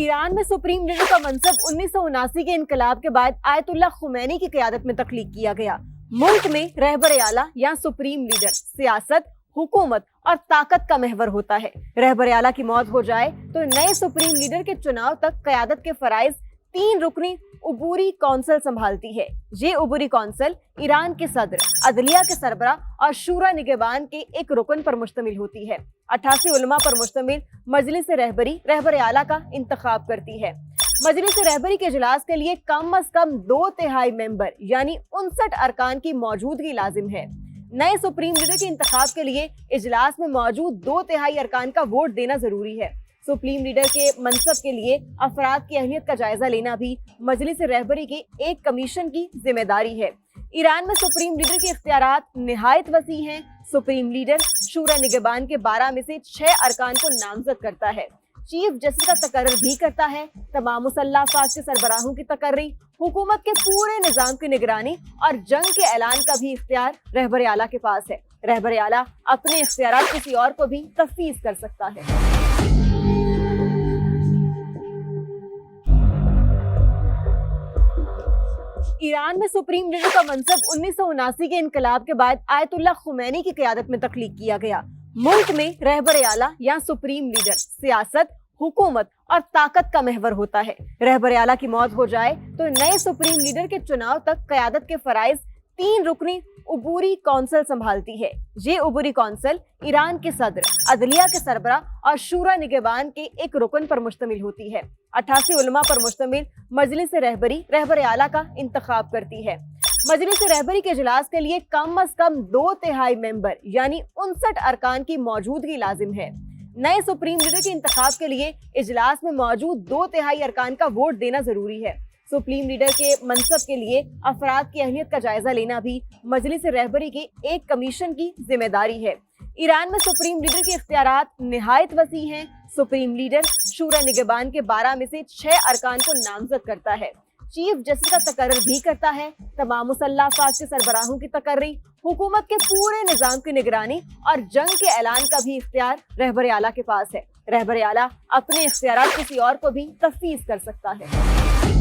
Iran में supreme leader का मनसब 1979 के इनकलाब के बाद आयतुल्लाह खुमैनी की क़यादत में तख्लीक किया गया। मुल्क में रहबर आला या सुप्रीम लीडर सियासत, हुकूमत और ताकत का महवर होता है। रहबर आला की मौत हो जाए तो नए सुप्रीम लीडर के चुनाव तक क़यादत के फराइज 3 रुकनी उबूरी कौंसिल संभालती है। ये उबूरी कौंसिल ईरान के सदर, अदलिया के सरबरा और शूरा निगहबान के एक रुकन पर मुश्तमिल होती है। 88 उलमा पर मुश्तमिल मजलिस रहबरी रहबर आला का इंतखाब करती है। मजलिस रहबरी के इजलास के लिए कम अज कम 2/3 मेंबर यानी 59 अरकान की मौजूदगी लाजिम है। नए सुप्रीम लीडर के इंतखाब के लिए इजलास में मौजूद 2/3 अरकान का वोट देना जरूरी है। सुप्रीम लीडर के मनसब के लिए अफराद की अहमियत का जायजा लेना भी मजलिस रहबरी के एक कमीशन की जिम्मेदारी है। ईरान में सुप्रीम लीडर के इख्तियारात निहायत वसी हैं। सुप्रीम लीडर शूरा निगहबान के 12 में से 6 अरकान को नामजद करता है। चीफ जस्टिस का तकर्रुर भी करता है। तमाम मुसल्लह अफवाज के सरबराहों की तकर्री, हुकूमत के पूरे निज़ाम की निगरानी और जंग के ऐलान का भी इख्तियार रहबर आला के पास है। रहबर आला अपने इख्तियारात किसी और को भी तफवीज़ कर सकता है। ईरान में सुप्रीम लीडर का मनसब 1979 के इनकलाब के बाद आयतुल्लाह खुमैनी की क़यादत में तख्लीक किया गया। मुल्क में रहबर आला या सुप्रीम लीडर सियासत, हुकूमत और ताकत का महवर होता है। रहबर आला की मौत हो जाए तो नए सुप्रीम लीडर के चुनाव तक क़यादत के फराइज 3 रुकनी उबूरी कौंसिल संभालती है। ये उबूरी कौंसिल ईरान के सदर, अदलिया के सरबरा और शूरा निगहबान के एक रुकन पर मुश्तमिल होती है। 88 उलमा पर मुश्तमिल मजलिस रहबरी रहबर आला का इंतखाब करती है। मजलिस रहबरी के इजलास के लिए कम अज कम 2/3 मेंबर यानी 59 अरकान की मौजूदगी लाजिम है। नए सुप्रीम लीडर के इंतखाब के लिए इजलास में मौजूद 2/3 अरकान का वोट देना जरूरी है। सुप्रीम लीडर के मनसब के लिए अफराद की अहमियत का जायजा लेना भी मजलिस रहबरी के एक कमीशन की जिम्मेदारी है। ईरान में सुप्रीम लीडर के इख्तियारात निहायत वसी हैं। सुप्रीम लीडर शूरा निगहबान के 12 में से 6 अरकान को नामजद करता है। चीफ जस्टिस का तकर्रुर भी करता है। तमाम मुसल्लह अफवाज के सरबराहों की तकर्री, हुकूमत के पूरे निज़ाम की निगरानी और जंग के ऐलान का भी इख्तियार रहबर आला के पास है। रहबर आला अपने इख्तियारात किसी और को भी तफवीज़ कर सकता है।